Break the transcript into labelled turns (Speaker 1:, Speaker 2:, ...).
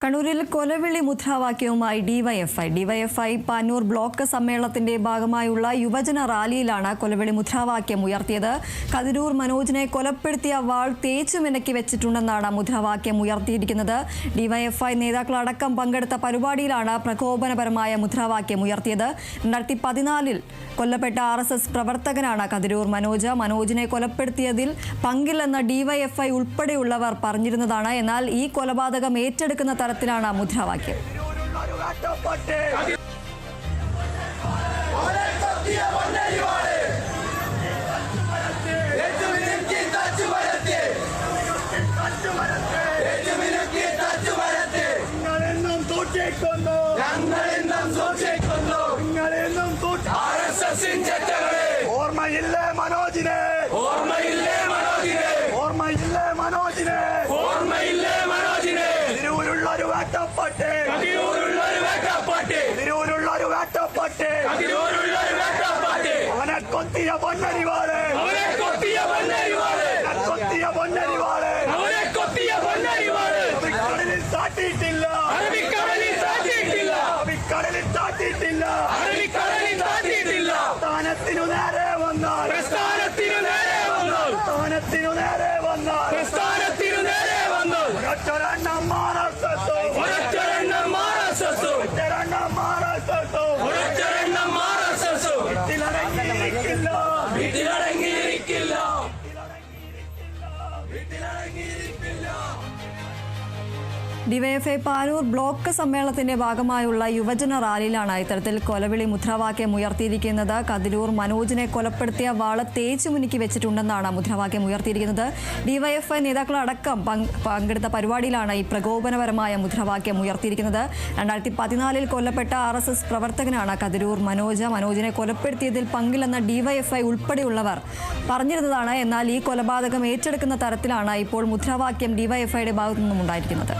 Speaker 1: കണ്ണൂരിൽ കൊലവിളി മുദ്രാവാക്യവുമായി DYFI Panoor block സമ്മേളനത്തിന്റെ ഭാഗമായുള്ള യുവജന റാലിയിലാണ് കൊലവിളി മുദ്രാവാക്യം ഉയർത്തിയത്. കതിരൂർ മനോജിനെ കൊലപ്പെടുത്തിയ വാൾ തേച്ചുമിനക്കി വെച്ചിട്ടുണ്ടെന്നാണ് മുദ്രാവാക്യം ഉയർത്തിയിരിക്കുന്നത്. ഡിവൈഎഫ്ഐ നേതാക്കളടക്കം പങ്കെടുത്ത പരിപാടിയിലാണ് പ്രകോപനപരമായ മുദ്രാവാക്യം ഉയർത്തിയത്. 2014 കൊല്ലപ്പെട്ട RSS പ്രവർത്തകനാണ് കതിരൂർ മനോജ്. മനോജിനെ കൊലപ്പെടുത്തിയതിൽ പങ്കില്ലെന്ന് ഡിവൈഎഫ്ഐ ഉൾപ്പെടെയുള്ളവർ പറഞ്ഞിരുന്നതാണ്. എന്നാൽ ഈ കൊലപാതകം ഏറ്റെടുക്കുന്ന തരത്തിലാണ് മുദ്രാവാക്യം.
Speaker 2: ഓർമ്മയില്ലേ മനോജിനെ, ഓർമ്മയില്ലേ മനോജിനെ, ഓർമ്മയില്ലേ മനോജിനെ, ഓർമ്മയില്ലേ മനോജിനെ. തിരൂരുള്ളൊരു വേട്ടപ്പാട്ട്, തിരൂരുള്ളൊരു വേട്ടപ്പാട്ട്, തിരൂരുള്ളൊരു വേട്ടപ്പാട്ട്, തിരൂരുള്ളൊരു വേട്ടപ്പാട്ട്. അവനെ കൊത്തിയ പൊന്നരിവാള്, അവനെ കൊത്തിയ പൊന്നരിവാള്, കൊത്തിയ പൊന്നരിവാള്, അവനെ കൊത്തിയ പൊന്നരിവാള്. അറബിക്കടലിൽ താട്ടിയിട്ടില്ല, അറബിക്കടലിൽ താട്ടിയിട്ടില്ല, അറബിക്കടലിൽ താട്ടിയിട്ടില്ല, അറബിക്കടലിൽ താട്ടിയിട്ടില്ല. സ്ഥാനത്തിനു നേരെ വന്നാൽ, പ്രസ്ഥാനത്തിനു നേരെ വന്നാൽ, സ്ഥാനത്തിനു നേരെ വന്നാൽ, പ്രസ്ഥാനത്തിനു നേരെ വന്നാൽ. ഒരൊറ്റൊരെണ്ണം മാറാസത്തോ, ഒരൊറ്റൊരെണ്ണം മാറാസത്തോ, ഒരൊറ്റൊരെണ്ണം മാറാസത്തോ, ഒരൊറ്റൊരെണ്ണം മാറാസത്തോ. വീട്ടിലടങ്ങിയിരിക്കില്ല, വീട്ടിലടങ്ങിയിരിക്കില്ല, വീട്ടിലടങ്ങിയിരിക്കില്ല.
Speaker 1: ഡിവൈഎഫ്ഐ പാനൂർ ബ്ലോക്ക് സമ്മേളനത്തിന്റെ ഭാഗമായുള്ള യുവജന റാലിയിലാണ് ഇത്തരത്തിൽ കൊലവിളി മുദ്രാവാക്യം ഉയർത്തിയിരിക്കുന്നത്. കതിരൂർ മനോജിനെ കൊലപ്പെടുത്തിയ വാള് തേച്ചുമുനിക്കി വെച്ചിട്ടുണ്ടെന്നാണ് മുദ്രാവാക്യം ഉയർത്തിയിരിക്കുന്നത്. ഡിവൈഎഫ്ഐ നേതാക്കളടക്കം പങ്കെടുത്ത പരിപാടിയിലാണ് ഈ പ്രകോപനപരമായ മുദ്രാവാക്യം ഉയർത്തിയിരിക്കുന്നത്. 2014 കൊല്ലപ്പെട്ട RSS പ്രവർത്തകനാണ് കതിരൂർ മനോജ്. മനോജിനെ കൊലപ്പെടുത്തിയതിൽ പങ്കില്ലെന്ന ഡിവൈഎഫ്ഐ ഉൾപ്പെടെയുള്ളവർ പറഞ്ഞിരുന്നതാണ്. എന്നാൽ ഈ കൊലപാതകം ഏറ്റെടുക്കുന്ന തരത്തിലാണ് ഇപ്പോൾ മുദ്രാവാക്യം ഡിവൈഎഫ്ഐയുടെ ഭാഗത്തു നിന്നും ഉണ്ടായിരിക്കുന്നത്.